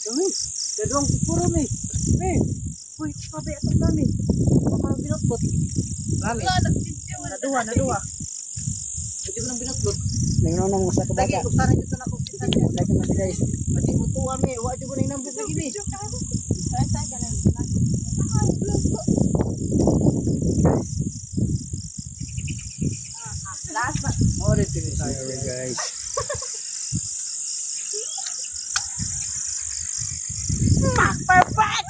Kami, dalawang puro mi. Mi, uy, sabi ato kami. Baka binutbot. Kami. Naduwa. Hindi ko nang binutbot. Nangunang mo sa Lagi kabata. ko sana dito na ko pitan niya. Lagi na guys. Pati mo tuwa mi, wa di ko nang nambog lagi mi. Last na. Ore tini tayo Guys. Perfect.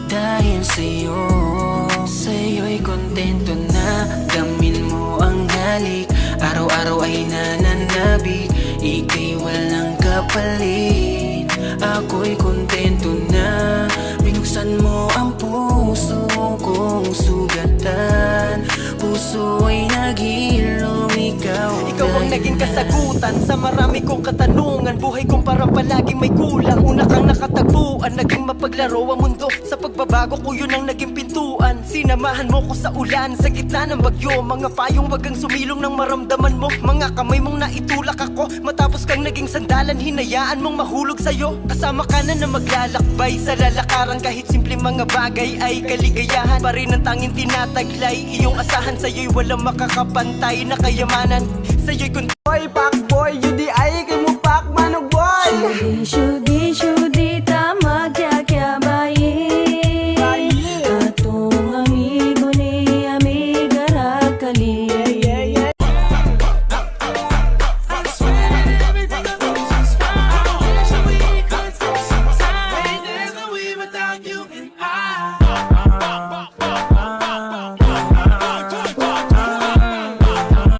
Dahil sa'yo'y kontento na. Damin mo ang halik, araw-araw ay nananabik. Ika'y walang kapalit, ako'y kontento na. Binuksan mo ang puso kong sugatan. Puso ay naghilom, ikaw ang naging kasagutan sa marami kong katanungan. Buhay kong parang palaging may kulang. Una kang nakatagpuan, naging mapaglaro ang mundo. Sa pagbabago ko yun ang naging pintuan. Sinamahan mo ko sa ulan, sa gitna ng bagyo. Mga payong wagang sumilong nang maramdaman mo. Mga kamay mong naitulak ako, matapos kang naging sandalan. Hinayaan mong mahulog sa'yo. Kasama ka na maglalakbay sa lalakaran. Kahit simpleng mga bagay ay kaligayahan pa rin ang tanging tinataglay. Iyong asahan sa'yo'y walang makakapantay na kayamanan. Sa'yo'y boy, back boy, UDI